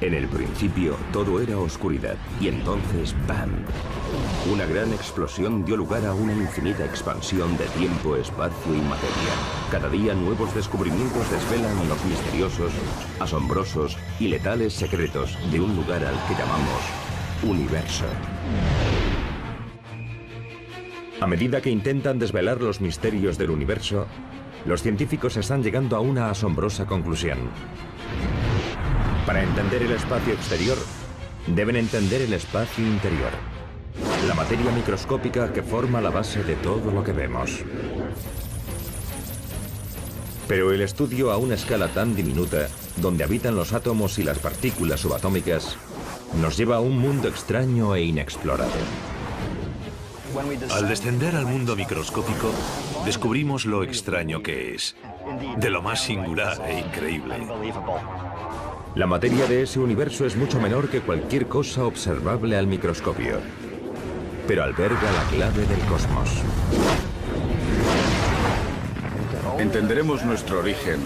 En el principio todo era oscuridad y entonces ¡bam! Una gran explosión dio lugar a una infinita expansión de tiempo, espacio y materia. Cada día nuevos descubrimientos desvelan los misteriosos, asombrosos y letales secretos de un lugar al que llamamos universo. A medida que intentan desvelar los misterios del universo, los científicos están llegando a una asombrosa conclusión. Para entender el espacio exterior, deben entender el espacio interior, la materia microscópica que forma la base de todo lo que vemos. Pero el estudio a una escala tan diminuta, donde habitan los átomos y las partículas subatómicas, nos lleva a un mundo extraño e inexplorado. Al descender al mundo microscópico, descubrimos lo extraño que es, de lo más singular e increíble. La materia de ese universo es mucho menor que cualquier cosa observable al microscopio, pero alberga la clave del cosmos. Entenderemos nuestro origen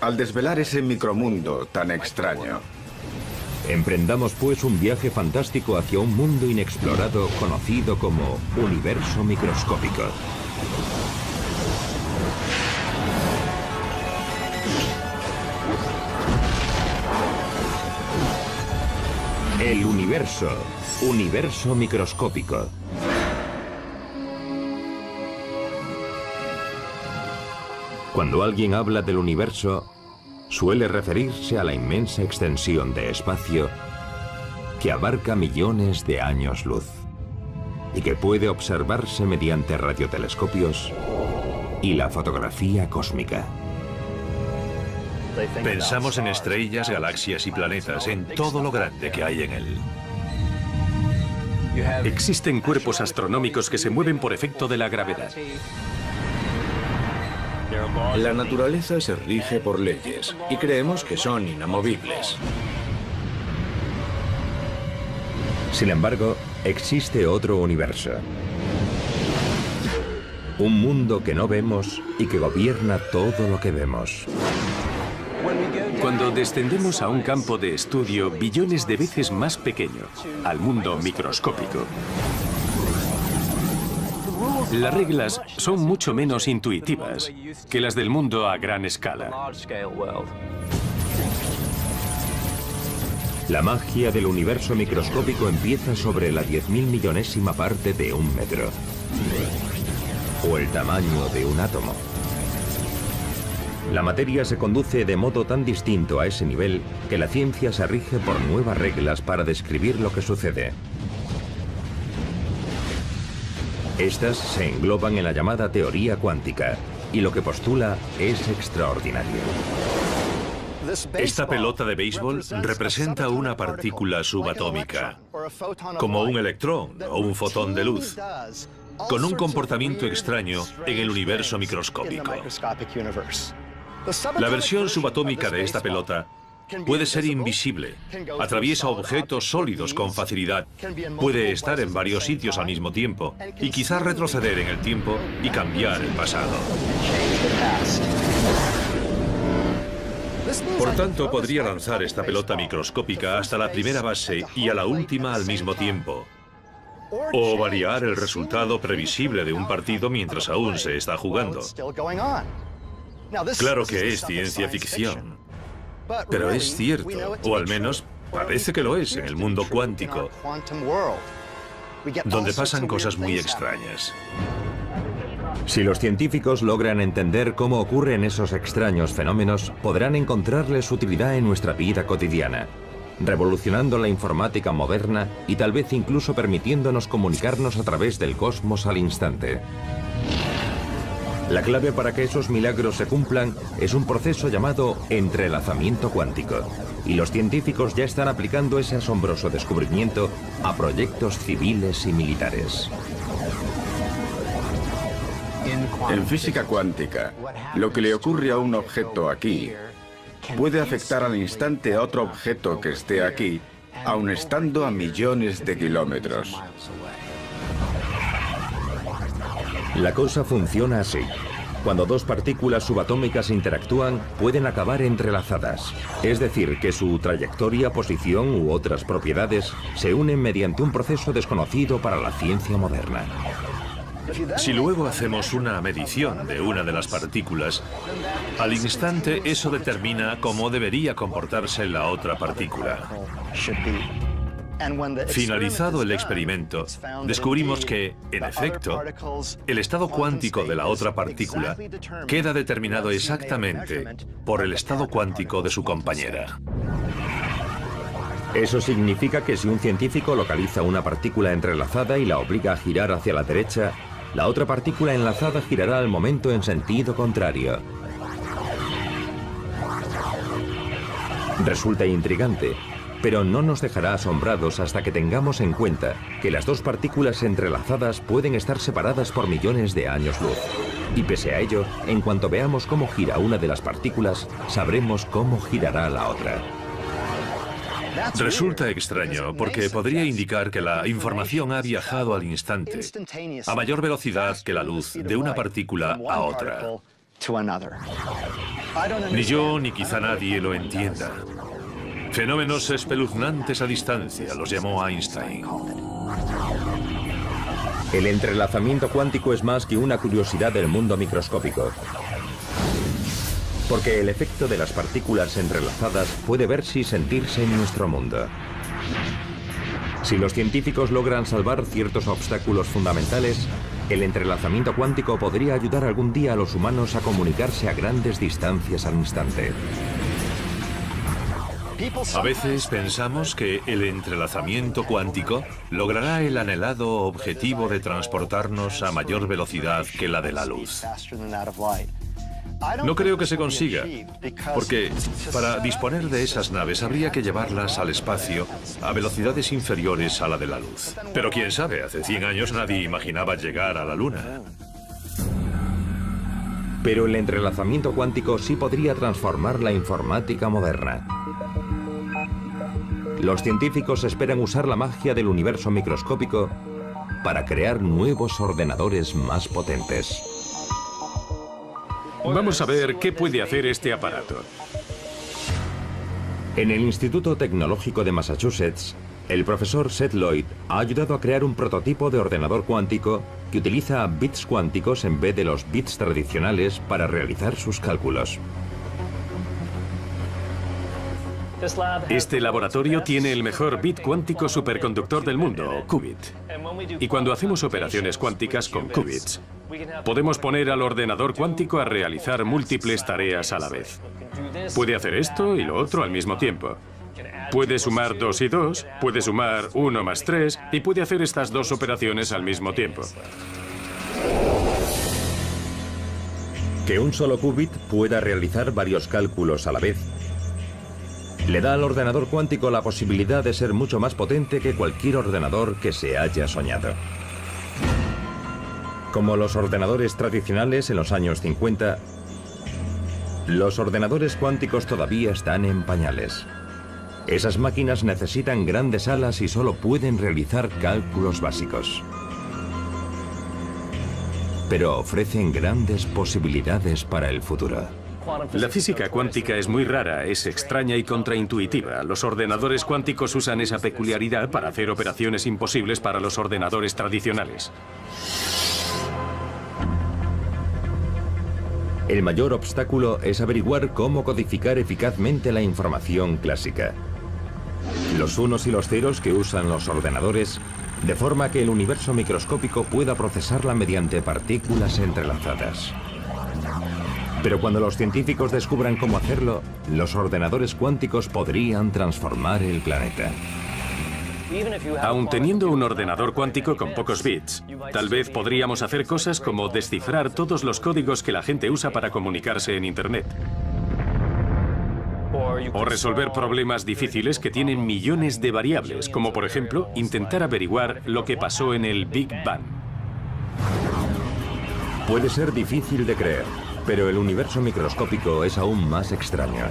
al desvelar ese micromundo tan extraño. Emprendamos pues un viaje fantástico hacia un mundo inexplorado conocido como universo microscópico. El universo, universo microscópico. Cuando alguien habla del universo, suele referirse a la inmensa extensión de espacio que abarca millones de años luz y que puede observarse mediante radiotelescopios y la fotografía cósmica. Pensamos en estrellas, galaxias y planetas, en todo lo grande que hay en él. Existen cuerpos astronómicos que se mueven por efecto de la gravedad. La naturaleza se rige por leyes y creemos que son inamovibles. Sin embargo, existe otro universo. Un mundo que no vemos y que gobierna todo lo que vemos. Cuando descendemos a un campo de estudio billones de veces más pequeño, al mundo microscópico, las reglas son mucho menos intuitivas que las del mundo a gran escala. La magia del universo microscópico empieza sobre la 10.000 millonésima parte de un metro, o el tamaño de un átomo. La materia se conduce de modo tan distinto a ese nivel que la ciencia se rige por nuevas reglas para describir lo que sucede. Estas se engloban en la llamada teoría cuántica, y lo que postula es extraordinario. Esta pelota de béisbol representa una partícula subatómica, como un electrón o un fotón de luz, con un comportamiento extraño en el universo microscópico. La versión subatómica de esta pelota puede ser invisible, atraviesa objetos sólidos con facilidad, puede estar en varios sitios al mismo tiempo y quizás retroceder en el tiempo y cambiar el pasado. Por tanto, podría lanzar esta pelota microscópica hasta la primera base y a la última al mismo tiempo, o variar el resultado previsible de un partido mientras aún se está jugando. Claro que es ciencia ficción, pero es cierto, o al menos parece que lo es en el mundo cuántico, donde pasan cosas muy extrañas. Si los científicos logran entender cómo ocurren esos extraños fenómenos, podrán encontrarles utilidad en nuestra vida cotidiana, revolucionando la informática moderna y tal vez incluso permitiéndonos comunicarnos a través del cosmos al instante. La clave para que esos milagros se cumplan es un proceso llamado entrelazamiento cuántico, y los científicos ya están aplicando ese asombroso descubrimiento a proyectos civiles y militares. En física cuántica, lo que le ocurre a un objeto aquí puede afectar al instante a otro objeto que esté aquí, aun estando a millones de kilómetros. La cosa funciona así. Cuando dos partículas subatómicas interactúan, pueden acabar entrelazadas. Es decir, que su trayectoria, posición u otras propiedades se unen mediante un proceso desconocido para la ciencia moderna. Si luego hacemos una medición de una de las partículas, al instante eso determina cómo debería comportarse la otra partícula. Finalizado el experimento, descubrimos que, en efecto, el estado cuántico de la otra partícula queda determinado exactamente por el estado cuántico de su compañera. Eso significa que si un científico localiza una partícula entrelazada y la obliga a girar hacia la derecha, la otra partícula enlazada girará al momento en sentido contrario. Resulta intrigante, pero no nos dejará asombrados hasta que tengamos en cuenta que las dos partículas entrelazadas pueden estar separadas por millones de años luz. Y pese a ello, en cuanto veamos cómo gira una de las partículas, sabremos cómo girará la otra. Resulta extraño porque podría indicar que la información ha viajado al instante, a mayor velocidad que la luz, de una partícula a otra. Ni yo ni quizá nadie lo entienda. Fenómenos espeluznantes a distancia, los llamó Einstein. El entrelazamiento cuántico es más que una curiosidad del mundo microscópico, porque el efecto de las partículas entrelazadas puede verse y sentirse en nuestro mundo. Si los científicos logran salvar ciertos obstáculos fundamentales, el entrelazamiento cuántico podría ayudar algún día a los humanos a comunicarse a grandes distancias al instante. A veces pensamos que el entrelazamiento cuántico logrará el anhelado objetivo de transportarnos a mayor velocidad que la de la luz. No creo que se consiga, porque para disponer de esas naves habría que llevarlas al espacio a velocidades inferiores a la de la luz. Pero quién sabe, hace 100 años nadie imaginaba llegar a la Luna. Pero el entrelazamiento cuántico sí podría transformar la informática moderna. Los científicos esperan usar la magia del universo microscópico para crear nuevos ordenadores más potentes. Vamos a ver qué puede hacer este aparato. En el Instituto Tecnológico de Massachusetts, el profesor Seth Lloyd ha ayudado a crear un prototipo de ordenador cuántico que utiliza bits cuánticos en vez de los bits tradicionales para realizar sus cálculos. Este laboratorio tiene el mejor bit cuántico superconductor del mundo, qubit. Y cuando hacemos operaciones cuánticas con qubits, podemos poner al ordenador cuántico a realizar múltiples tareas a la vez. Puede hacer esto y lo otro al mismo tiempo. Puede sumar 2 y 2, puede sumar 1 más 3 y puede hacer estas dos operaciones al mismo tiempo. Que un solo qubit pueda realizar varios cálculos a la vez le da al ordenador cuántico la posibilidad de ser mucho más potente que cualquier ordenador que se haya soñado. Como los ordenadores tradicionales en los años 50, los ordenadores cuánticos todavía están en pañales. Esas máquinas necesitan grandes salas y solo pueden realizar cálculos básicos. Pero ofrecen grandes posibilidades para el futuro. La física cuántica es muy rara, es extraña y contraintuitiva. Los ordenadores cuánticos usan esa peculiaridad para hacer operaciones imposibles para los ordenadores tradicionales. El mayor obstáculo es averiguar cómo codificar eficazmente la información clásica. Los unos y los ceros que usan los ordenadores, de forma que el universo microscópico pueda procesarla mediante partículas entrelazadas. Pero cuando los científicos descubran cómo hacerlo, los ordenadores cuánticos podrían transformar el planeta. Aun teniendo un ordenador cuántico con pocos bits, tal vez podríamos hacer cosas como descifrar todos los códigos que la gente usa para comunicarse en Internet. O resolver problemas difíciles que tienen millones de variables, como por ejemplo, intentar averiguar lo que pasó en el Big Bang. Puede ser difícil de creer, pero el universo microscópico es aún más extraño.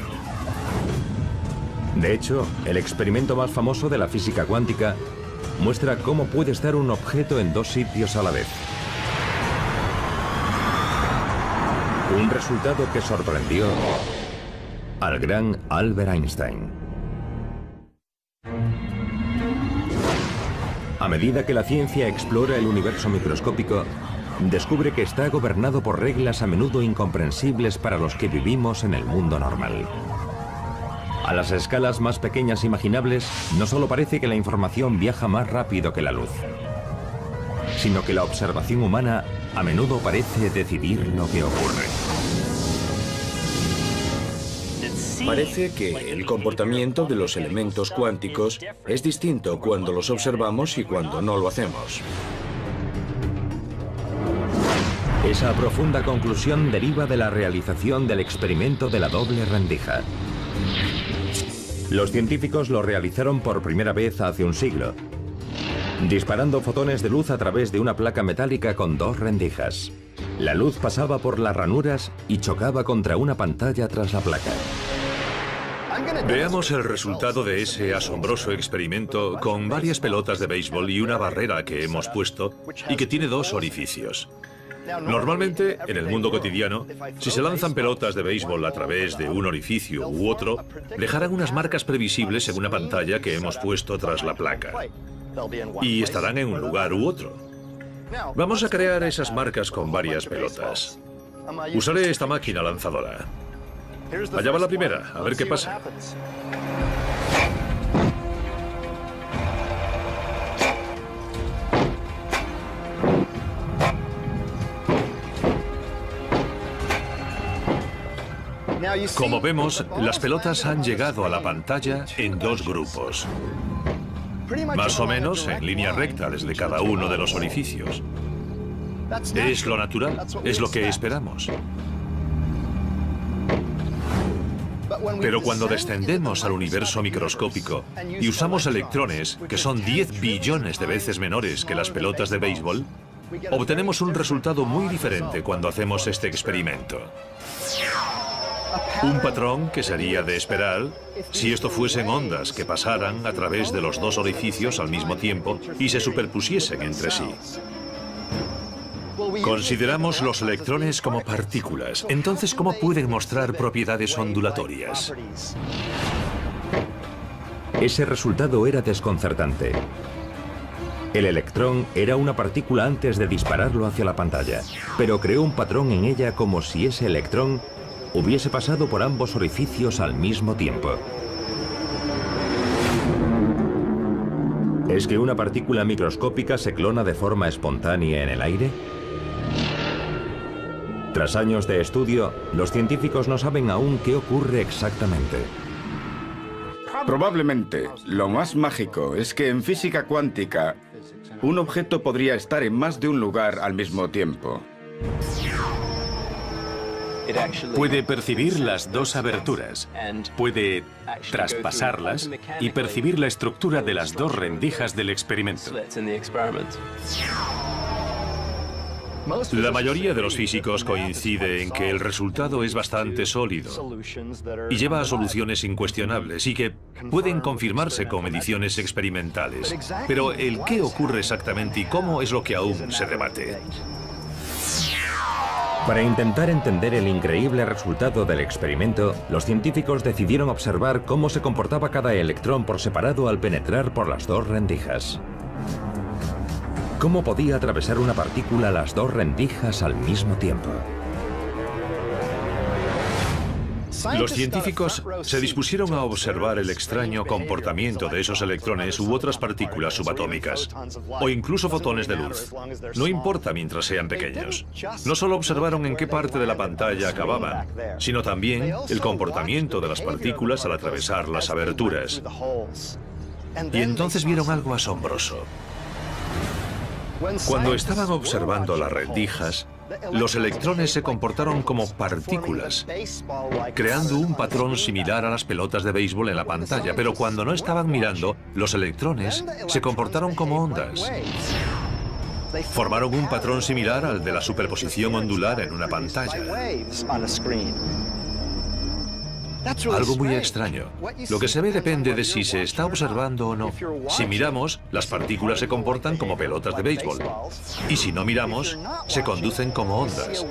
De hecho, el experimento más famoso de la física cuántica muestra cómo puede estar un objeto en dos sitios a la vez. Un resultado que sorprendió al gran Albert Einstein. A medida que la ciencia explora el universo microscópico, descubre que está gobernado por reglas a menudo incomprensibles para los que vivimos en el mundo normal. A las escalas más pequeñas imaginables, no solo parece que la información viaja más rápido que la luz, sino que la observación humana a menudo parece decidir lo que ocurre. Parece que el comportamiento de los elementos cuánticos es distinto cuando los observamos y cuando no lo hacemos. Esa profunda conclusión deriva de la realización del experimento de la doble rendija. Los científicos lo realizaron por primera vez hace un siglo, disparando fotones de luz a través de una placa metálica con dos rendijas. La luz pasaba por las ranuras y chocaba contra una pantalla tras la placa. Veamos el resultado de ese asombroso experimento con varias pelotas de béisbol y una barrera que hemos puesto y que tiene dos orificios. Normalmente, en el mundo cotidiano, si se lanzan pelotas de béisbol a través de un orificio u otro, dejarán unas marcas previsibles en una pantalla que hemos puesto tras la placa. Y estarán en un lugar u otro. Vamos a crear esas marcas con varias pelotas. Usaré esta máquina lanzadora. Allá va la primera, a ver qué pasa. Como vemos, las pelotas han llegado a la pantalla en dos grupos. Más o menos en línea recta desde cada uno de los orificios. Es lo natural, es lo que esperamos. Pero cuando descendemos al universo microscópico y usamos electrones que son 10 billones de veces menores que las pelotas de béisbol, obtenemos un resultado muy diferente cuando hacemos este experimento. Un patrón que sería de esperar si esto fuesen ondas que pasaran a través de los dos orificios al mismo tiempo y se superpusiesen entre sí. Consideramos los electrones como partículas. Entonces, ¿cómo pueden mostrar propiedades ondulatorias? Ese resultado era desconcertante. El electrón era una partícula antes de dispararlo hacia la pantalla, pero creó un patrón en ella como si ese electrón hubiese pasado por ambos orificios al mismo tiempo. ¿Es que una partícula microscópica se clona de forma espontánea en el aire? Tras años de estudio, los científicos no saben aún qué ocurre exactamente. Probablemente, lo más mágico es que en física cuántica, un objeto podría estar en más de un lugar al mismo tiempo. Puede percibir las dos aberturas, puede traspasarlas y percibir la estructura de las dos rendijas del experimento. La mayoría de los físicos coincide en que el resultado es bastante sólido y lleva a soluciones incuestionables y que pueden confirmarse con mediciones experimentales. Pero el qué ocurre exactamente y cómo es lo que aún se debate. Para intentar entender el increíble resultado del experimento, los científicos decidieron observar cómo se comportaba cada electrón por separado al penetrar por las dos rendijas. ¿Cómo podía atravesar una partícula las dos rendijas al mismo tiempo? Los científicos se dispusieron a observar el extraño comportamiento de esos electrones u otras partículas subatómicas, o incluso fotones de luz. No importa mientras sean pequeños. No solo observaron en qué parte de la pantalla acababan, sino también el comportamiento de las partículas al atravesar las aberturas. Y entonces vieron algo asombroso. Cuando estaban observando las rendijas, los electrones se comportaron como partículas, creando un patrón similar a las pelotas de béisbol en la pantalla, pero cuando no estaban mirando, los electrones se comportaron como ondas. Formaron un patrón similar al de la superposición ondular en una pantalla. Algo muy extraño. Lo que se ve depende de si se está observando o no. Si miramos, las partículas se comportan como pelotas de béisbol. Y si no miramos, se conducen como ondas.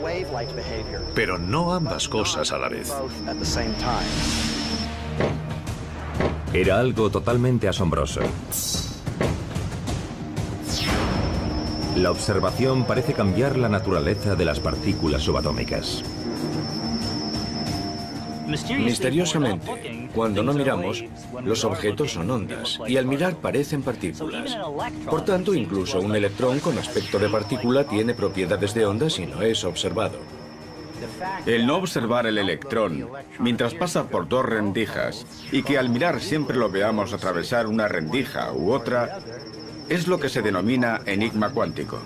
Pero no ambas cosas a la vez. Era algo totalmente asombroso. La observación parece cambiar la naturaleza de las partículas subatómicas. Misteriosamente, cuando no miramos, los objetos son ondas y al mirar parecen partículas. Por tanto, incluso un electrón con aspecto de partícula tiene propiedades de onda si no es observado. El no observar el electrón mientras pasa por dos rendijas y que al mirar siempre lo veamos atravesar una rendija u otra es lo que se denomina enigma cuántico.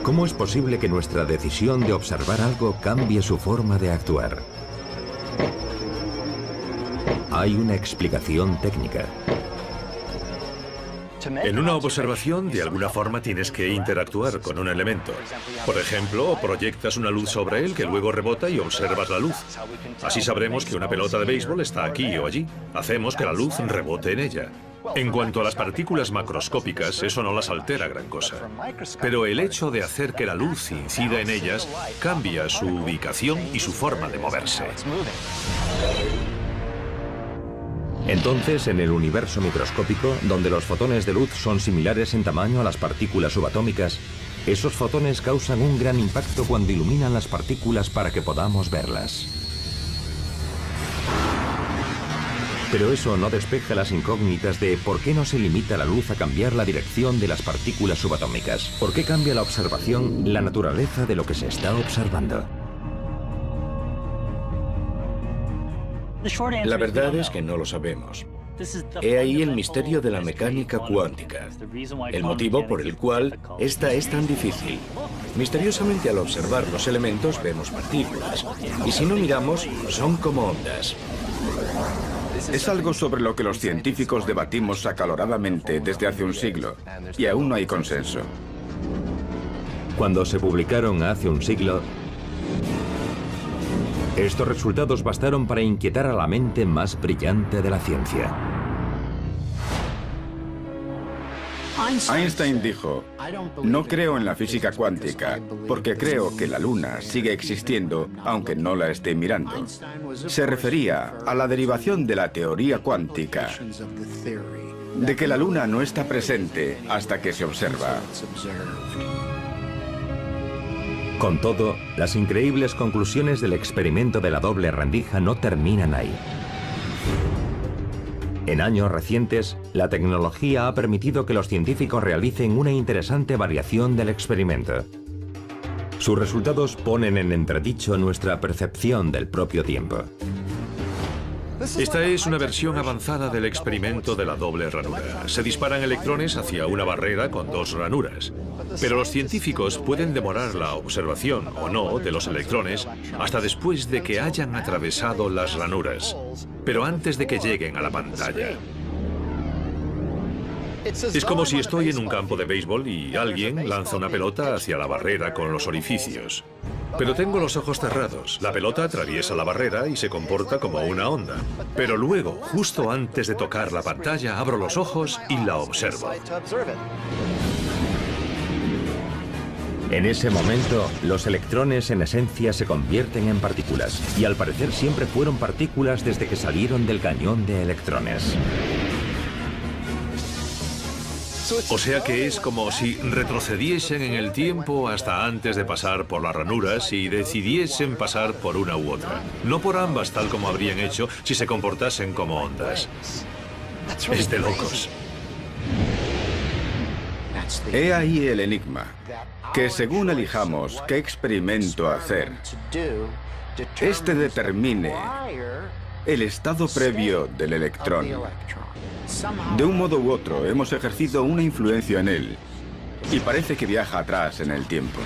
¿Cómo es posible que nuestra decisión de observar algo cambie su forma de actuar? Hay una explicación técnica. En una observación, de alguna forma tienes que interactuar con un elemento. Por ejemplo, proyectas una luz sobre él que luego rebota y observas la luz. Así sabremos que una pelota de béisbol está aquí o allí. Hacemos que la luz rebote en ella. En cuanto a las partículas macroscópicas, eso no las altera gran cosa. Pero el hecho de hacer que la luz incida en ellas cambia su ubicación y su forma de moverse. Entonces, en el universo microscópico, donde los fotones de luz son similares en tamaño a las partículas subatómicas, esos fotones causan un gran impacto cuando iluminan las partículas para que podamos verlas. Pero eso no despeja las incógnitas de por qué no se limita la luz a cambiar la dirección de las partículas subatómicas. ¿Por qué cambia la observación la naturaleza de lo que se está observando? La verdad es que no lo sabemos. He ahí el misterio de la mecánica cuántica, el motivo por el cual esta es tan difícil. Misteriosamente, al observar los elementos vemos partículas, y si no miramos, son como ondas. Es algo sobre lo que los científicos debatimos acaloradamente desde hace un siglo, y aún no hay consenso. Cuando se publicaron hace un siglo, estos resultados bastaron para inquietar a la mente más brillante de la ciencia. Einstein dijo, no creo en la física cuántica, porque creo que la Luna sigue existiendo, aunque no la esté mirando. Se refería a la derivación de la teoría cuántica, de que la Luna no está presente hasta que se observa. Con todo, las increíbles conclusiones del experimento de la doble rendija no terminan ahí. En años recientes, la tecnología ha permitido que los científicos realicen una interesante variación del experimento. Sus resultados ponen en entredicho nuestra percepción del propio tiempo. Esta es una versión avanzada del experimento de la doble ranura. Se disparan electrones hacia una barrera con dos ranuras. Pero los científicos pueden demorar la observación o no de los electrones hasta después de que hayan atravesado las ranuras, pero antes de que lleguen a la pantalla. Es como si estoy en un campo de béisbol y alguien lanza una pelota hacia la barrera con los orificios. Pero tengo los ojos cerrados. La pelota atraviesa la barrera y se comporta como una onda. Pero luego, justo antes de tocar la pantalla, abro los ojos y la observo. En ese momento, los electrones en esencia se convierten en partículas, y al parecer siempre fueron partículas desde que salieron del cañón de electrones. O sea que es como si retrocediesen en el tiempo hasta antes de pasar por las ranuras y decidiesen pasar por una u otra. No por ambas tal como habrían hecho si se comportasen como ondas. Es de locos. He ahí el enigma, que según elijamos qué experimento hacer, este determine el estado previo del electrón. De un modo u otro, hemos ejercido una influencia en él, y parece que viaja atrás en el tiempo.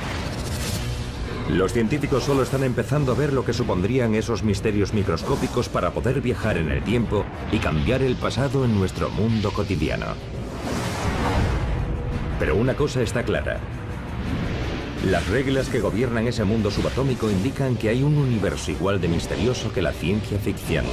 Los científicos solo están empezando a ver lo que supondrían esos misterios microscópicos para poder viajar en el tiempo y cambiar el pasado en nuestro mundo cotidiano. Pero una cosa está clara. Las reglas que gobiernan ese mundo subatómico indican que hay un universo igual de misterioso que la ciencia ficción.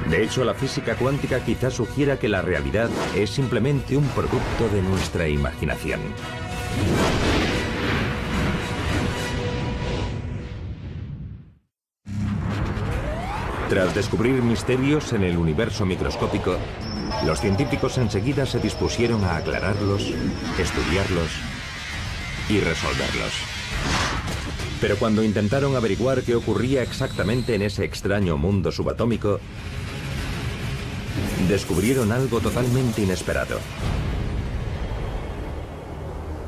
De hecho, la física cuántica quizás sugiera que la realidad es simplemente un producto de nuestra imaginación. Tras descubrir misterios en el universo microscópico, los científicos enseguida se dispusieron a aclararlos, estudiarlos y resolverlos. Pero cuando intentaron averiguar qué ocurría exactamente en ese extraño mundo subatómico, descubrieron algo totalmente inesperado.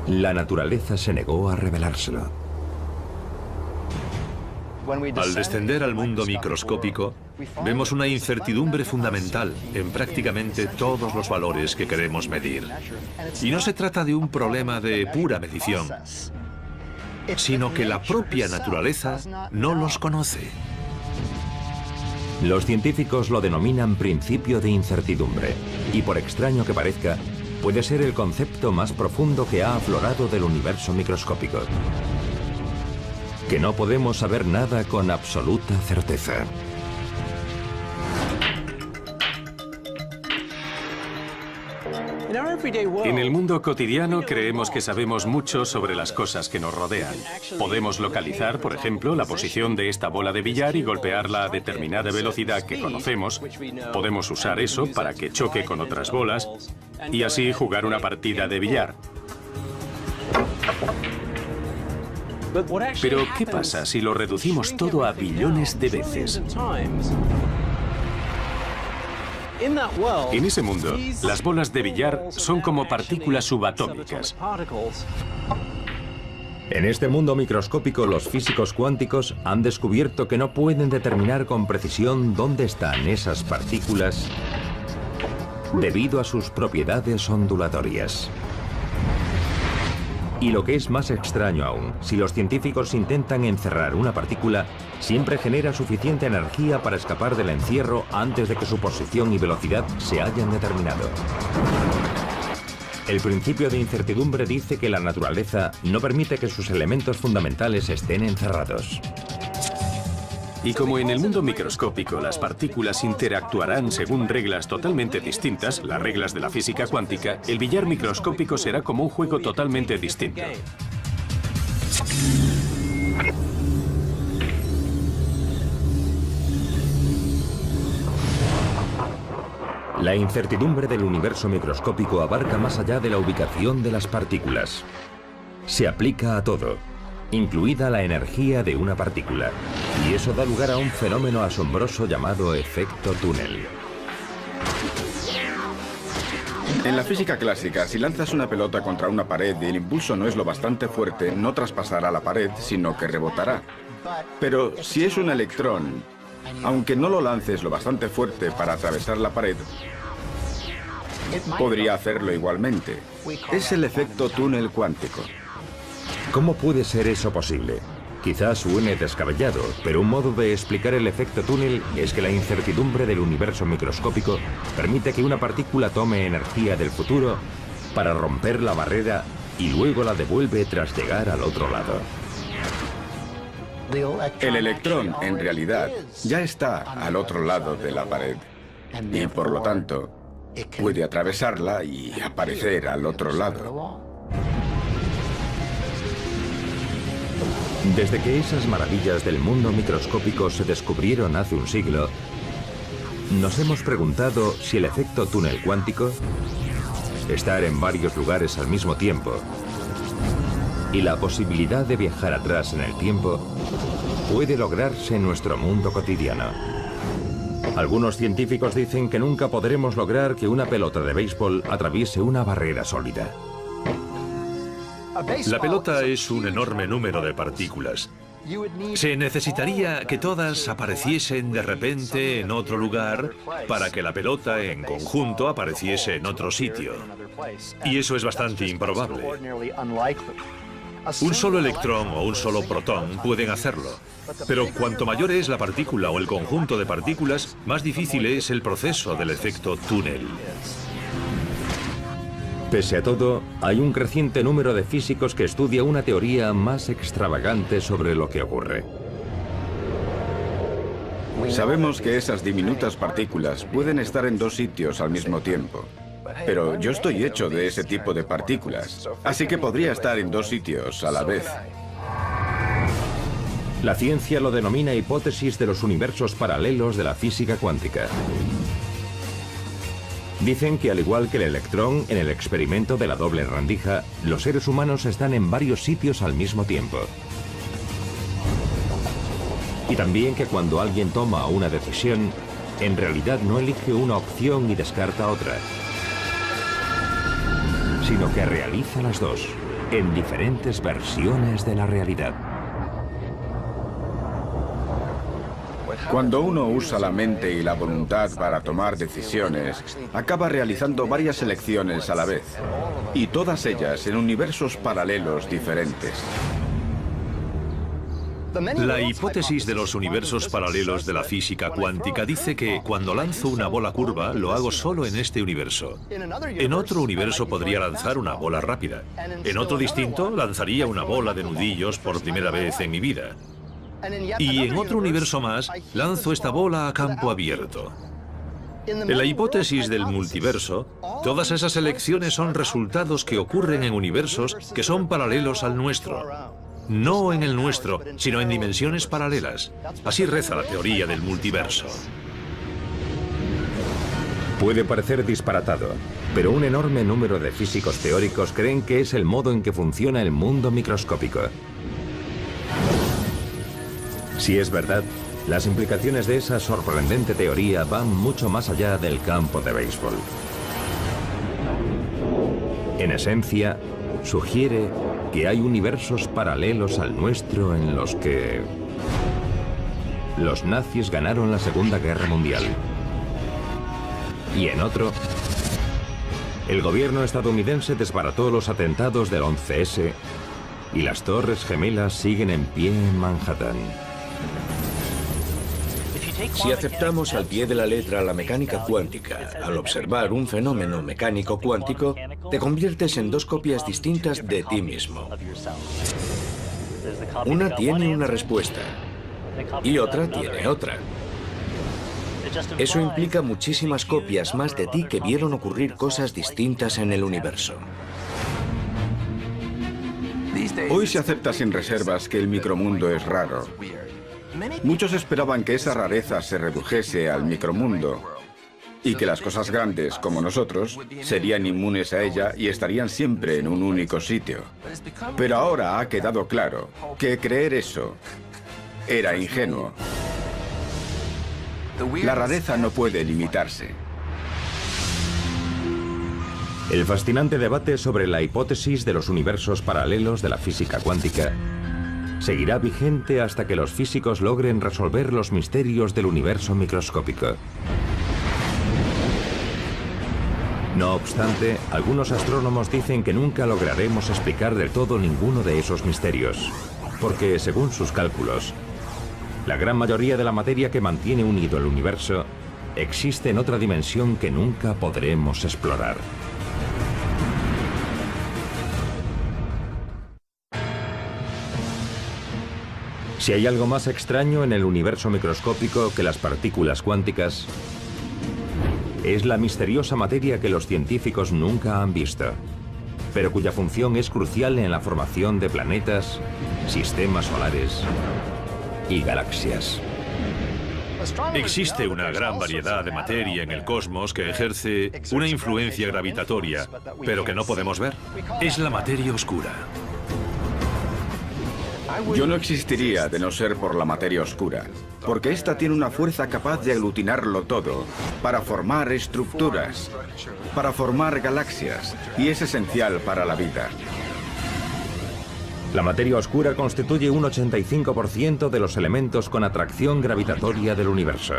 La naturaleza se negó a revelárselo. Al descender al mundo microscópico, vemos una incertidumbre fundamental en prácticamente todos los valores que queremos medir. Y no se trata de un problema de pura medición, sino que la propia naturaleza no los conoce. Los científicos lo denominan principio de incertidumbre, y por extraño que parezca, puede ser el concepto más profundo que ha aflorado del universo microscópico. Que no podemos saber nada con absoluta certeza. En el mundo cotidiano creemos que sabemos mucho sobre las cosas que nos rodean. Podemos localizar, por ejemplo, la posición de esta bola de billar y golpearla a determinada velocidad que conocemos. Podemos usar eso para que choque con otras bolas y así jugar una partida de billar. Pero, ¿qué pasa si lo reducimos todo a billones de veces? En ese mundo, las bolas de billar son como partículas subatómicas. En este mundo microscópico, los físicos cuánticos han descubierto que no pueden determinar con precisión dónde están esas partículas debido a sus propiedades ondulatorias. Y lo que es más extraño aún, si los científicos intentan encerrar una partícula, siempre genera suficiente energía para escapar del encierro antes de que su posición y velocidad se hayan determinado. El principio de incertidumbre dice que la naturaleza no permite que sus elementos fundamentales estén encerrados. Y como en el mundo microscópico las partículas interactuarán según reglas totalmente distintas, las reglas de la física cuántica, el billar microscópico será como un juego totalmente distinto. La incertidumbre del universo microscópico abarca más allá de la ubicación de las partículas. Se aplica a todo, incluida la energía de una partícula. Y eso da lugar a un fenómeno asombroso llamado efecto túnel. En la física clásica, si lanzas una pelota contra una pared y el impulso no es lo bastante fuerte, no traspasará la pared, sino que rebotará. Pero si es un electrón, aunque no lo lances lo bastante fuerte para atravesar la pared, podría hacerlo igualmente. Es el efecto túnel cuántico. ¿Cómo puede ser eso posible? Quizás suene descabellado, pero un modo de explicar el efecto túnel es que la incertidumbre del universo microscópico permite que una partícula tome energía del futuro para romper la barrera y luego la devuelve tras llegar al otro lado. El electrón, en realidad, ya está al otro lado de la pared y, por lo tanto, puede atravesarla y aparecer al otro lado. Desde que esas maravillas del mundo microscópico se descubrieron hace un siglo, nos hemos preguntado si el efecto túnel cuántico, estar en varios lugares al mismo tiempo, y la posibilidad de viajar atrás en el tiempo, puede lograrse en nuestro mundo cotidiano. Algunos científicos dicen que nunca podremos lograr que una pelota de béisbol atraviese una barrera sólida. La pelota es un enorme número de partículas. Se necesitaría que todas apareciesen de repente en otro lugar para que la pelota en conjunto apareciese en otro sitio. Y eso es bastante improbable. Un solo electrón o un solo protón pueden hacerlo. Pero cuanto mayor es la partícula o el conjunto de partículas, más difícil es el proceso del efecto túnel. Pese a todo, hay un creciente número de físicos que estudia una teoría más extravagante sobre lo que ocurre. Sabemos que esas diminutas partículas pueden estar en dos sitios al mismo tiempo. Pero yo estoy hecho de ese tipo de partículas, así que podría estar en dos sitios a la vez. La ciencia lo denomina hipótesis de los universos paralelos de la física cuántica. Dicen que al igual que el electrón en el experimento de la doble rendija, los seres humanos están en varios sitios al mismo tiempo. Y también que cuando alguien toma una decisión, en realidad no elige una opción y descarta otra, sino que realiza las dos, en diferentes versiones de la realidad. Cuando uno usa la mente y la voluntad para tomar decisiones, acaba realizando varias elecciones a la vez, y todas ellas en universos paralelos diferentes. La hipótesis de los universos paralelos de la física cuántica dice que cuando lanzo una bola curva, lo hago solo en este universo. En otro universo podría lanzar una bola rápida. En otro distinto, lanzaría una bola de nudillos por primera vez en mi vida. Y en otro universo más, lanzo esta bola a campo abierto. En la hipótesis del multiverso, todas esas elecciones son resultados que ocurren en universos que son paralelos al nuestro. No en el nuestro, sino en dimensiones paralelas. Así reza la teoría del multiverso. Puede parecer disparatado, pero un enorme número de físicos teóricos creen que es el modo en que funciona el mundo microscópico. Si es verdad, las implicaciones de esa sorprendente teoría van mucho más allá del campo de béisbol. En esencia, sugiere que hay universos paralelos al nuestro en los que los nazis ganaron la Segunda Guerra Mundial. Y en otro, el gobierno estadounidense desbarató los atentados del 11S y las Torres Gemelas siguen en pie en Manhattan. Si aceptamos al pie de la letra la mecánica cuántica, al observar un fenómeno mecánico cuántico, te conviertes en dos copias distintas de ti mismo. Una tiene una respuesta y otra tiene otra. Eso implica muchísimas copias más de ti que vieron ocurrir cosas distintas en el universo. Hoy se acepta sin reservas que el micromundo es raro. Muchos esperaban que esa rareza se redujese al micromundo y que las cosas grandes, como nosotros, serían inmunes a ella y estarían siempre en un único sitio. Pero ahora ha quedado claro que creer eso era ingenuo. La rareza no puede limitarse. El fascinante debate sobre la hipótesis de los universos paralelos de la física cuántica seguirá vigente hasta que los físicos logren resolver los misterios del universo microscópico. No obstante, algunos astrónomos dicen que nunca lograremos explicar del todo ninguno de esos misterios, porque, según sus cálculos, la gran mayoría de la materia que mantiene unido el universo existe en otra dimensión que nunca podremos explorar. Si hay algo más extraño en el universo microscópico que las partículas cuánticas, es la misteriosa materia que los científicos nunca han visto, pero cuya función es crucial en la formación de planetas, sistemas solares y galaxias. Existe una gran variedad de materia en el cosmos que ejerce una influencia gravitatoria, pero que no podemos ver. Es la materia oscura. Yo no existiría de no ser por la materia oscura, porque esta tiene una fuerza capaz de aglutinarlo todo, para formar estructuras, para formar galaxias, y es esencial para la vida. La materia oscura constituye un 85% de los elementos con atracción gravitatoria del universo.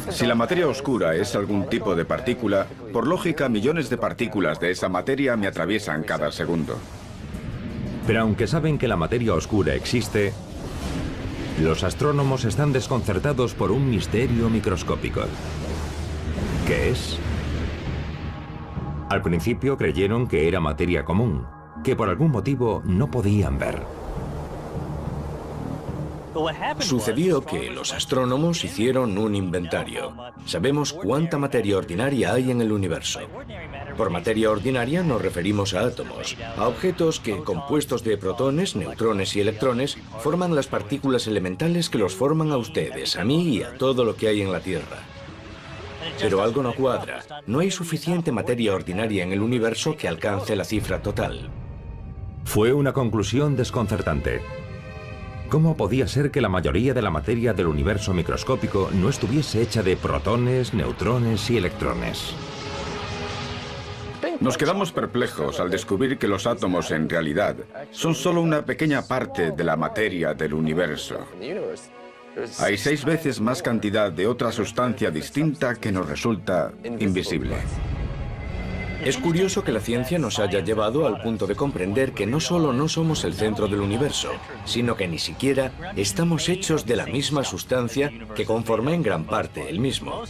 Si la materia oscura es algún tipo de partícula, por lógica millones de partículas de esa materia me atraviesan cada segundo. Pero aunque saben que la materia oscura existe, los astrónomos están desconcertados por un misterio microscópico. ¿Qué es? Al principio creyeron que era materia común, que por algún motivo no podían ver. Sucedió que los astrónomos hicieron un inventario. Sabemos cuánta materia ordinaria hay en el universo. Por materia ordinaria nos referimos a átomos, a objetos que, compuestos de protones, neutrones y electrones, forman las partículas elementales que los forman a ustedes, a mí y a todo lo que hay en la Tierra. Pero algo no cuadra. No hay suficiente materia ordinaria en el universo que alcance la cifra total. Fue una conclusión desconcertante. ¿Cómo podía ser que la mayoría de la materia del universo microscópico no estuviese hecha de protones, neutrones y electrones? Nos quedamos perplejos al descubrir que los átomos en realidad son solo una pequeña parte de la materia del universo. Hay 6 veces más cantidad de otra sustancia distinta que nos resulta invisible. Es curioso que la ciencia nos haya llevado al punto de comprender que no solo no somos el centro del universo, sino que ni siquiera estamos hechos de la misma sustancia que conforma en gran parte el mismo.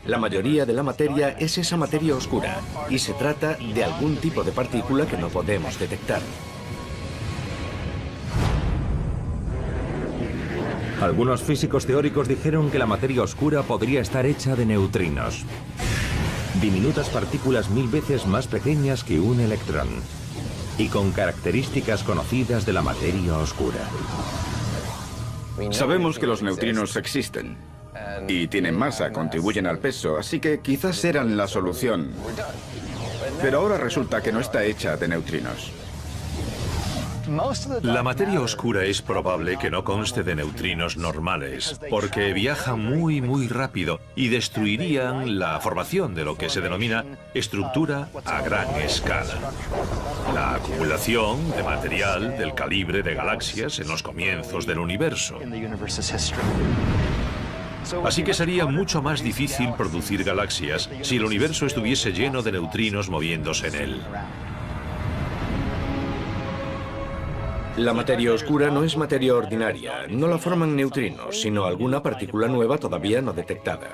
La mayoría de la materia es esa materia oscura, y se trata de algún tipo de partícula que no podemos detectar. Algunos físicos teóricos dijeron que la materia oscura podría estar hecha de neutrinos, diminutas partículas 1000 veces más pequeñas que un electrón, y con características conocidas de la materia oscura. Sabemos que los neutrinos existen y tienen masa, contribuyen al peso, así que quizás eran la solución. Pero ahora resulta que no está hecha de neutrinos. La materia oscura es probable que no conste de neutrinos normales, porque viajan muy rápido y destruirían la formación de lo que se denomina estructura a gran escala. La acumulación de material del calibre de galaxias en los comienzos del universo. Así que sería mucho más difícil producir galaxias si el universo estuviese lleno de neutrinos moviéndose en él. La materia oscura no es materia ordinaria, no la forman neutrinos, sino alguna partícula nueva todavía no detectada.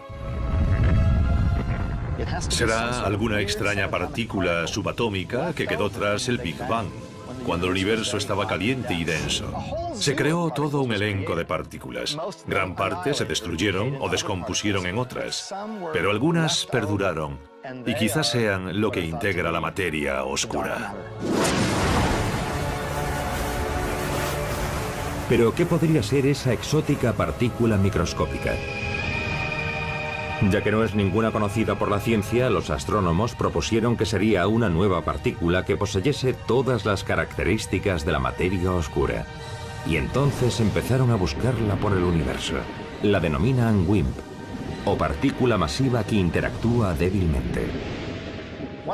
Será alguna extraña partícula subatómica que quedó tras el Big Bang, cuando el universo estaba caliente y denso. Se creó todo un elenco de partículas. Gran parte se destruyeron o descompusieron en otras, pero algunas perduraron y quizás sean lo que integra la materia oscura. Pero, ¿qué podría ser esa exótica partícula microscópica? Ya que no es ninguna conocida por la ciencia, los astrónomos propusieron que sería una nueva partícula que poseyese todas las características de la materia oscura. Y entonces empezaron a buscarla por el universo. La denominan WIMP, o partícula masiva que interactúa débilmente.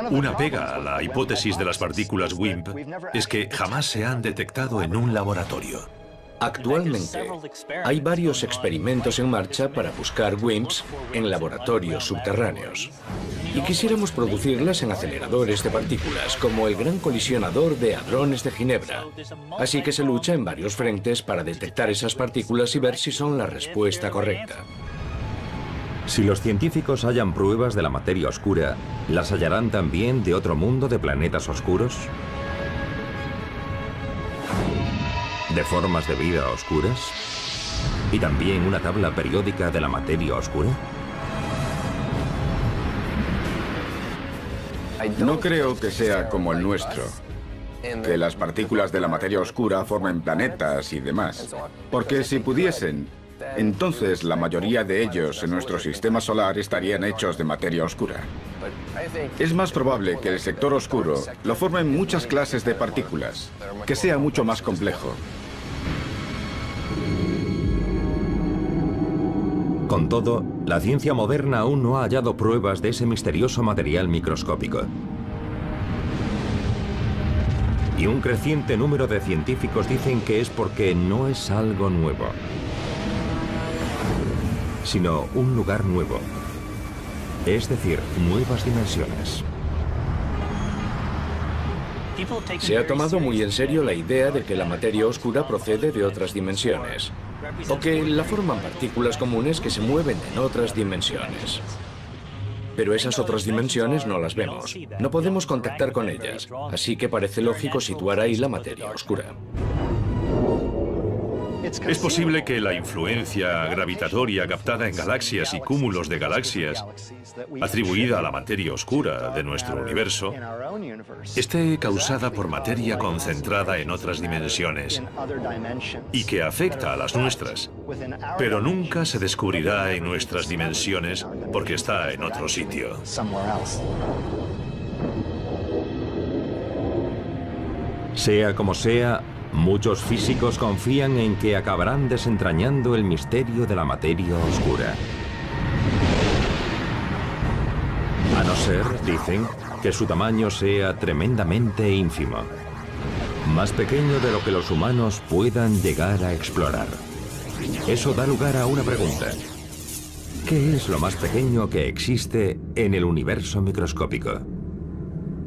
Una pega a la hipótesis de las partículas WIMP es que jamás se han detectado en un laboratorio. Actualmente, hay varios experimentos en marcha para buscar WIMPs en laboratorios subterráneos. Y quisiéramos producirlas en aceleradores de partículas, como el Gran Colisionador de Hadrones de Ginebra. Así que se lucha en varios frentes para detectar esas partículas y ver si son la respuesta correcta. Si los científicos hallan pruebas de la materia oscura, ¿las hallarán también de otro mundo de planetas oscuros? ¿De formas de vida oscuras? ¿Y también una tabla periódica de la materia oscura? No creo que sea como el nuestro, que las partículas de la materia oscura formen planetas y demás. Porque si pudiesen, entonces la mayoría de ellos en nuestro sistema solar estarían hechos de materia oscura. Es más probable que el sector oscuro lo formen muchas clases de partículas, que sea mucho más complejo. Con todo, la ciencia moderna aún no ha hallado pruebas de ese misterioso material microscópico. Y un creciente número de científicos dicen que es porque no es algo nuevo, sino un lugar nuevo, es decir, nuevas dimensiones. Se ha tomado muy en serio la idea de que la materia oscura procede de otras dimensiones, o que la forman partículas comunes que se mueven en otras dimensiones. Pero esas otras dimensiones no las vemos. No podemos contactar con ellas, así que parece lógico situar ahí la materia oscura. Es posible que la influencia gravitatoria captada en galaxias y cúmulos de galaxias, atribuida a la materia oscura de nuestro universo, esté causada por materia concentrada en otras dimensiones y que afecta a las nuestras, pero nunca se descubrirá en nuestras dimensiones porque está en otro sitio. Sea como sea, muchos físicos confían en que acabarán desentrañando el misterio de la materia oscura. A no ser, dicen, que su tamaño sea tremendamente ínfimo, más pequeño de lo que los humanos puedan llegar a explorar. Eso da lugar a una pregunta. ¿Qué es lo más pequeño que existe en el universo microscópico?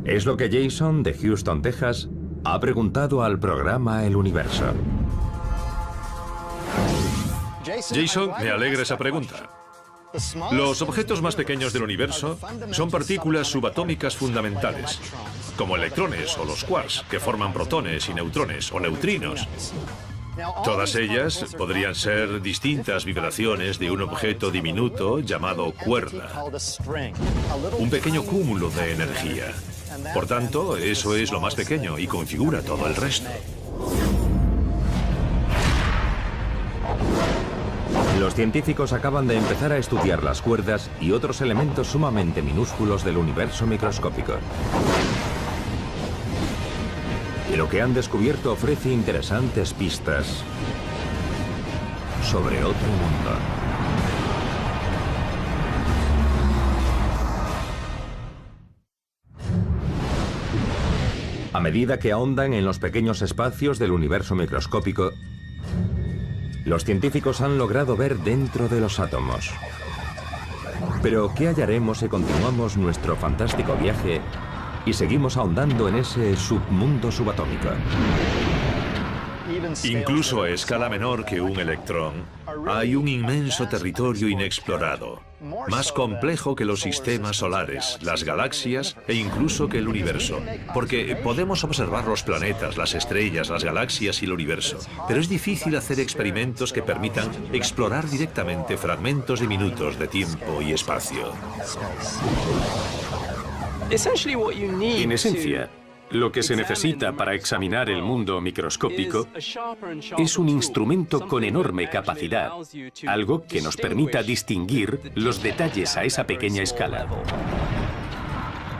Es lo que Jason, de Houston, Texas, ha preguntado al programa El Universo. Jason, me alegra esa pregunta. Los objetos más pequeños del universo son partículas subatómicas fundamentales, como electrones o los quarks, que forman protones y neutrones o neutrinos. Todas ellas podrían ser distintas vibraciones de un objeto diminuto llamado cuerda, un pequeño cúmulo de energía. Por tanto, eso es lo más pequeño y configura todo el resto. Los científicos acaban de empezar a estudiar las cuerdas y otros elementos sumamente minúsculos del universo microscópico. Y lo que han descubierto ofrece interesantes pistas sobre otro mundo. A medida que ahondan en los pequeños espacios del universo microscópico, los científicos han logrado ver dentro de los átomos. Pero, ¿qué hallaremos si continuamos nuestro fantástico viaje y seguimos ahondando en ese submundo subatómico? Incluso a escala menor que un electrón, hay un inmenso territorio inexplorado, más complejo que los sistemas solares, las galaxias e incluso que el universo. Porque podemos observar los planetas, las estrellas, las galaxias y el universo, pero es difícil hacer experimentos que permitan explorar directamente fragmentos diminutos de tiempo y espacio. En esencia, lo que se necesita para examinar el mundo microscópico es un instrumento con enorme capacidad, algo que nos permita distinguir los detalles a esa pequeña escala.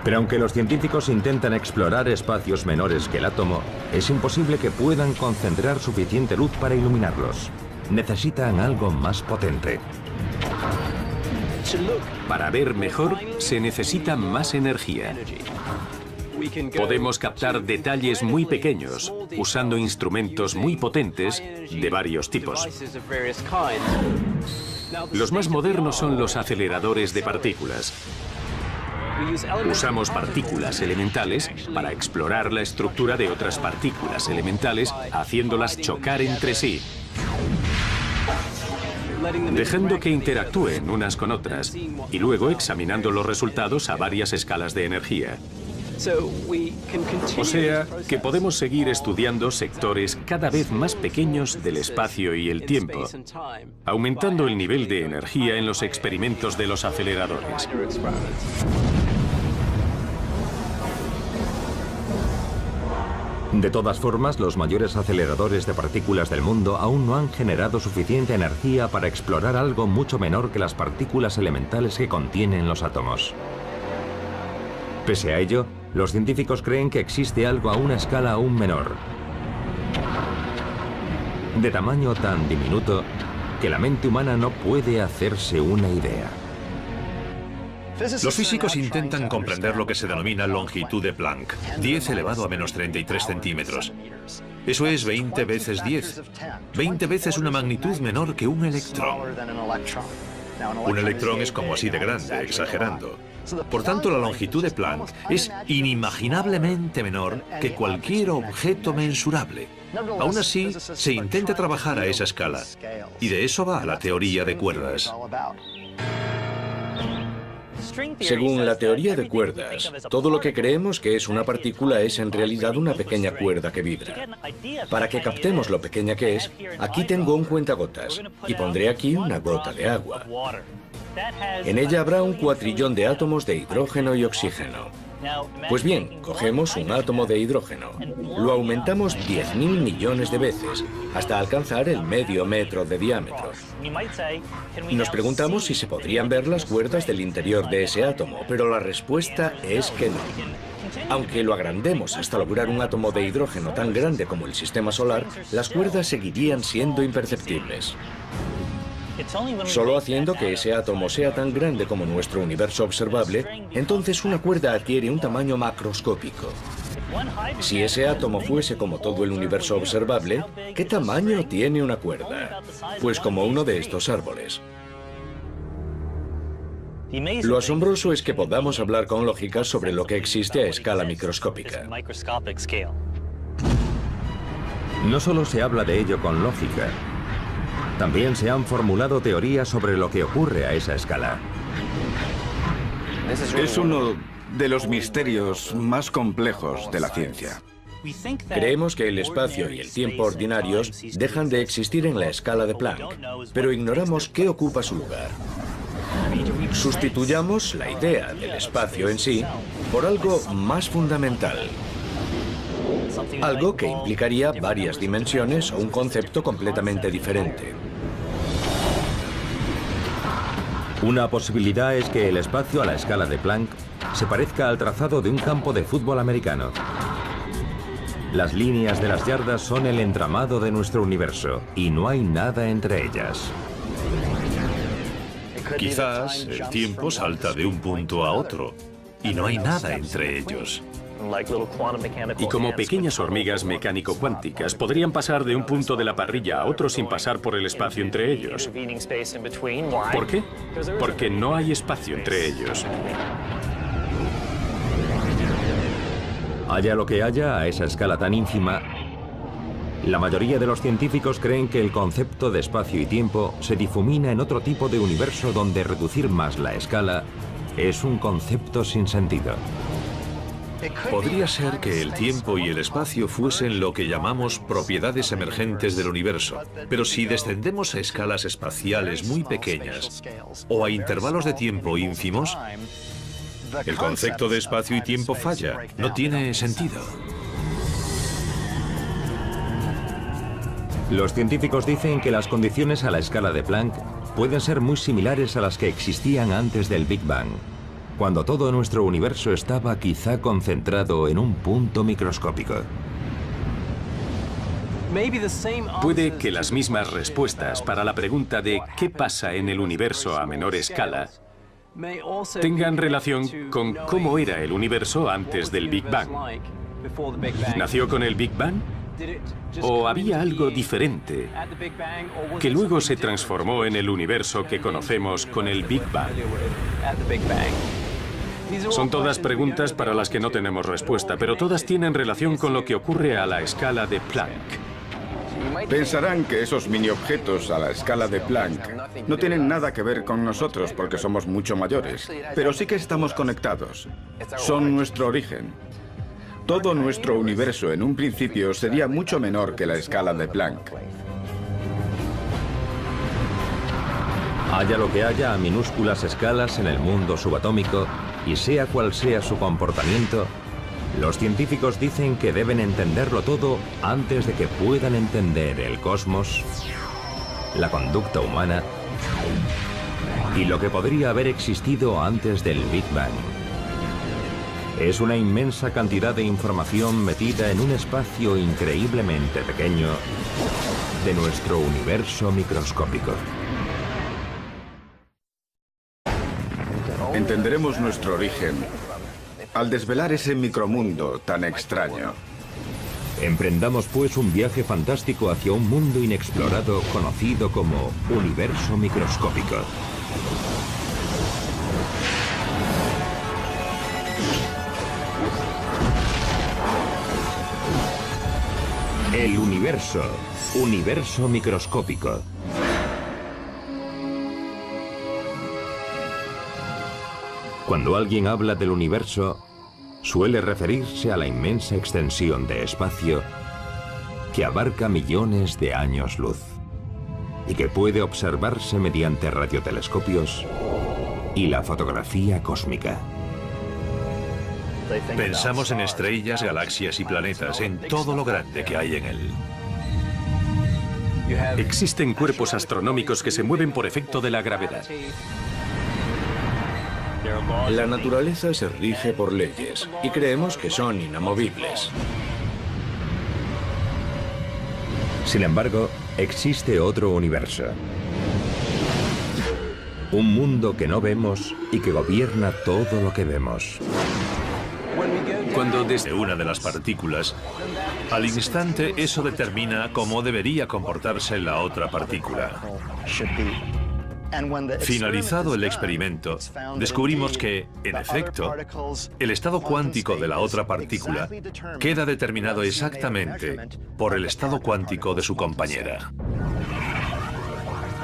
Pero aunque los científicos intentan explorar espacios menores que el átomo, es imposible que puedan concentrar suficiente luz para iluminarlos. Necesitan algo más potente. Para ver mejor, se necesita más energía. Podemos captar detalles muy pequeños, usando instrumentos muy potentes de varios tipos. Los más modernos son los aceleradores de partículas. Usamos partículas elementales para explorar la estructura de otras partículas elementales, haciéndolas chocar entre sí, dejando que interactúen unas con otras, y luego examinando los resultados a varias escalas de energía. O sea, que podemos seguir estudiando sectores cada vez más pequeños del espacio y el tiempo, aumentando el nivel de energía en los experimentos de los aceleradores. De todas formas, los mayores aceleradores de partículas del mundo aún no han generado suficiente energía para explorar algo mucho menor que las partículas elementales que contienen los átomos. Pese a ello, los científicos creen que existe algo a una escala aún menor, de tamaño tan diminuto que la mente humana no puede hacerse una idea. Los físicos intentan comprender lo que se denomina longitud de Planck, 10 elevado a menos 33 centímetros. Eso es 20 veces 10. 20 veces una magnitud menor que un electrón. Un electrón es como así de grande, exagerando. Por tanto, la longitud de Planck es inimaginablemente menor que cualquier objeto mensurable. Aún así, se intenta trabajar a esa escala. Y de eso va la teoría de cuerdas. Según la teoría de cuerdas, todo lo que creemos que es una partícula es en realidad una pequeña cuerda que vibra. Para que captemos lo pequeña que es, aquí tengo un cuentagotas y pondré aquí una gota de agua. En ella habrá un cuatrillón de átomos de hidrógeno y oxígeno. Pues bien, cogemos un átomo de hidrógeno, lo aumentamos 10.000 millones de veces, hasta alcanzar el medio metro de diámetro. Nos preguntamos si se podrían ver las cuerdas del interior de ese átomo, pero la respuesta es que no. Aunque lo agrandemos hasta lograr un átomo de hidrógeno tan grande como el sistema solar, las cuerdas seguirían siendo imperceptibles. Solo haciendo que ese átomo sea tan grande como nuestro universo observable, entonces una cuerda adquiere un tamaño macroscópico. Si ese átomo fuese como todo el universo observable, ¿qué tamaño tiene una cuerda? Pues como uno de estos árboles. Lo asombroso es que podamos hablar con lógica sobre lo que existe a escala microscópica. No solo se habla de ello con lógica, también se han formulado teorías sobre lo que ocurre a esa escala. Es uno de los misterios más complejos de la ciencia. Creemos que el espacio y el tiempo ordinarios dejan de existir en la escala de Planck, pero ignoramos qué ocupa su lugar. Sustituyamos la idea del espacio en sí por algo más fundamental. Algo que implicaría varias dimensiones o un concepto completamente diferente. Una posibilidad es que el espacio a la escala de Planck se parezca al trazado de un campo de fútbol americano. Las líneas de las yardas son el entramado de nuestro universo y no hay nada entre ellas. Quizás el tiempo salta de un punto a otro y no hay nada entre ellos. Y como pequeñas hormigas mecánico-cuánticas, podrían pasar de un punto de la parrilla a otro sin pasar por el espacio entre ellos. ¿Por qué? Porque no hay espacio entre ellos. Haya lo que haya a esa escala tan ínfima, la mayoría de los científicos creen que el concepto de espacio y tiempo se difumina en otro tipo de universo donde reducir más la escala es un concepto sin sentido. Podría ser que el tiempo y el espacio fuesen lo que llamamos propiedades emergentes del universo, pero si descendemos a escalas espaciales muy pequeñas o a intervalos de tiempo ínfimos, el concepto de espacio y tiempo falla, no tiene sentido. Los científicos dicen que las condiciones a la escala de Planck pueden ser muy similares a las que existían antes del Big Bang, cuando todo nuestro universo estaba quizá concentrado en un punto microscópico. Puede que las mismas respuestas para la pregunta de ¿qué pasa en el universo a menor escala? Tengan relación con cómo era el universo antes del Big Bang. ¿Nació con el Big Bang? ¿O había algo diferente que luego se transformó en el universo que conocemos con el Big Bang? Son todas preguntas para las que no tenemos respuesta, pero todas tienen relación con lo que ocurre a la escala de Planck. Pensarán que esos mini objetos a la escala de Planck no tienen nada que ver con nosotros porque somos mucho mayores, pero sí que estamos conectados. Son nuestro origen. Todo nuestro universo en un principio sería mucho menor que la escala de Planck. Haya lo que haya a minúsculas escalas en el mundo subatómico, y sea cual sea su comportamiento, los científicos dicen que deben entenderlo todo antes de que puedan entender el cosmos, la conducta humana y lo que podría haber existido antes del Big Bang. Es una inmensa cantidad de información metida en un espacio increíblemente pequeño de nuestro universo microscópico. Entenderemos nuestro origen al desvelar ese micromundo tan extraño. Emprendamos pues un viaje fantástico hacia un mundo inexplorado conocido como universo microscópico. El universo, universo microscópico. Cuando alguien habla del universo, suele referirse a la inmensa extensión de espacio que abarca millones de años luz y que puede observarse mediante radiotelescopios y la fotografía cósmica. Pensamos en estrellas, galaxias y planetas, en todo lo grande que hay en él. Existen cuerpos astronómicos que se mueven por efecto de la gravedad. La naturaleza se rige por leyes y creemos que son inamovibles. Sin embargo, existe otro universo. Un mundo que no vemos y que gobierna todo lo que vemos. Cuando desde una de las partículas, al instante eso determina cómo debería comportarse la otra partícula. Finalizado el experimento, descubrimos que, en efecto, el estado cuántico de la otra partícula queda determinado exactamente por el estado cuántico de su compañera.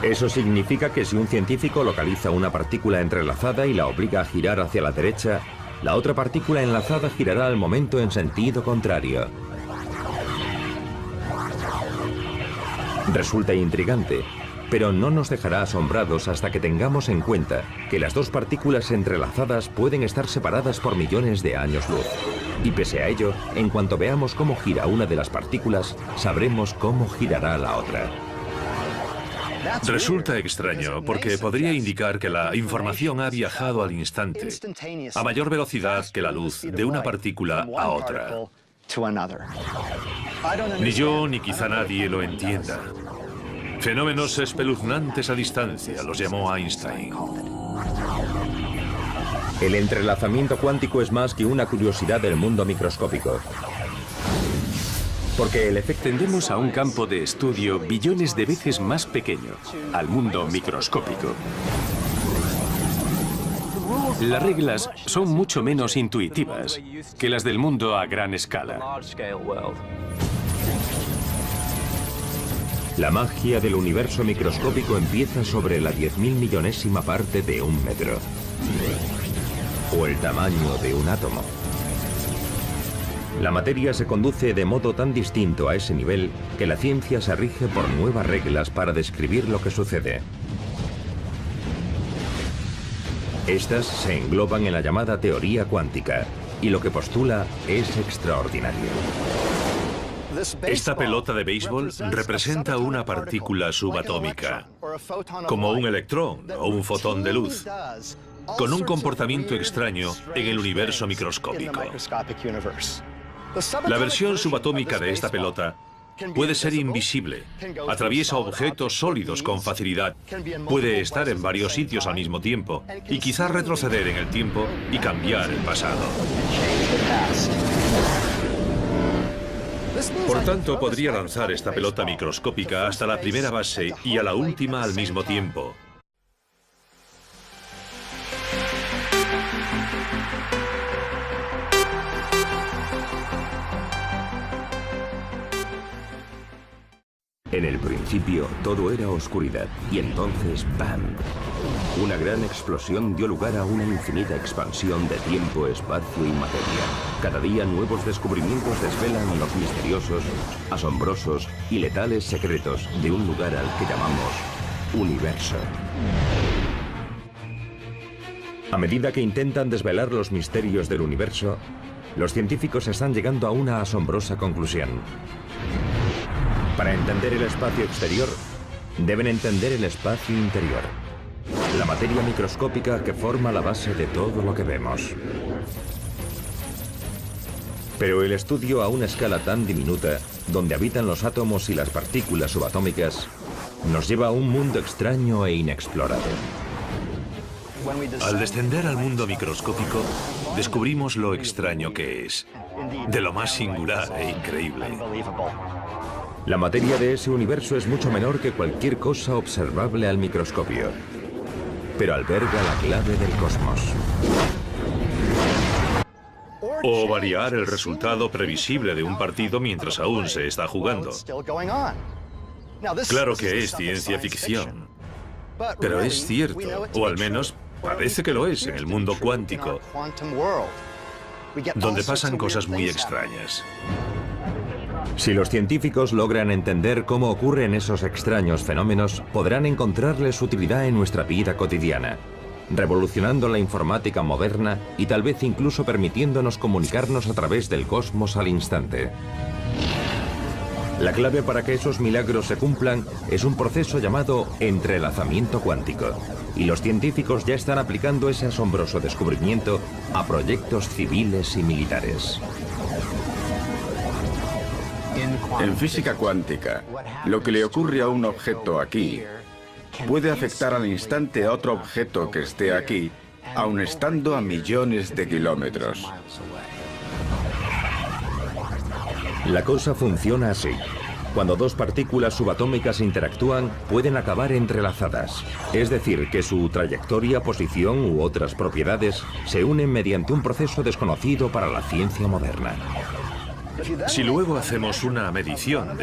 Eso significa que si un científico localiza una partícula entrelazada y la obliga a girar hacia la derecha, la otra partícula enlazada girará al momento en sentido contrario. Resulta intrigante, pero no nos dejará asombrados hasta que tengamos en cuenta que las dos partículas entrelazadas pueden estar separadas por millones de años luz. Y pese a ello, en cuanto veamos cómo gira una de las partículas, sabremos cómo girará la otra. Resulta extraño porque podría indicar que la información ha viajado al instante, a mayor velocidad que la luz de una partícula a otra. Ni yo ni quizá nadie lo entienda. Fenómenos espeluznantes a distancia, los llamó Einstein. El entrelazamiento cuántico es más que una curiosidad del mundo microscópico. Porque el efecto... Tendemos a un campo de estudio billones de veces más pequeño, al mundo microscópico. Las reglas son mucho menos intuitivas que las del mundo a gran escala. La magia del universo microscópico empieza sobre la 10.000 millonésima parte de un metro. O el tamaño de un átomo. La materia se conduce de modo tan distinto a ese nivel que la ciencia se rige por nuevas reglas para describir lo que sucede. Estas se engloban en la llamada teoría cuántica, y lo que postula es extraordinario. Esta pelota de béisbol representa una partícula subatómica, como un electrón o un fotón de luz, con un comportamiento extraño en el universo microscópico. La versión subatómica de esta pelota puede ser invisible, atraviesa objetos sólidos con facilidad, puede estar en varios sitios al mismo tiempo y quizás retroceder en el tiempo y cambiar el pasado. Por tanto, podría lanzar esta pelota microscópica hasta la primera base y a la última al mismo tiempo. En el principio todo era oscuridad y entonces ¡bam! Una gran explosión dio lugar a una infinita expansión de tiempo, espacio y materia. Cada día nuevos descubrimientos desvelan los misteriosos, asombrosos y letales secretos de un lugar al que llamamos universo. A medida que intentan desvelar los misterios del universo, los científicos están llegando a una asombrosa conclusión. Para entender el espacio exterior, deben entender el espacio interior, la materia microscópica que forma la base de todo lo que vemos. Pero el estudio a una escala tan diminuta, donde habitan los átomos y las partículas subatómicas, nos lleva a un mundo extraño e inexplorado. Al descender al mundo microscópico, descubrimos lo extraño que es, de lo más singular e increíble. La materia de ese universo es mucho menor que cualquier cosa observable al microscopio, pero alberga la clave del cosmos. O variar el resultado previsible de un partido mientras aún se está jugando. Claro que es ciencia ficción, pero es cierto, o al menos Parece que lo es en el mundo cuántico, donde pasan cosas muy extrañas. Si los científicos logran entender cómo ocurren esos extraños fenómenos, podrán encontrarles utilidad en nuestra vida cotidiana, revolucionando la informática moderna y tal vez incluso permitiéndonos comunicarnos a través del cosmos al instante. La clave para que esos milagros se cumplan es un proceso llamado entrelazamiento cuántico, y los científicos ya están aplicando ese asombroso descubrimiento a proyectos civiles y militares. En física cuántica, lo que le ocurre a un objeto aquí puede afectar al instante a otro objeto que esté aquí, aun estando a millones de kilómetros. La cosa funciona así. Cuando dos partículas subatómicas interactúan, pueden acabar entrelazadas. Es decir, que su trayectoria, posición u otras propiedades se unen mediante un proceso desconocido para la ciencia moderna. Si luego hacemos una medición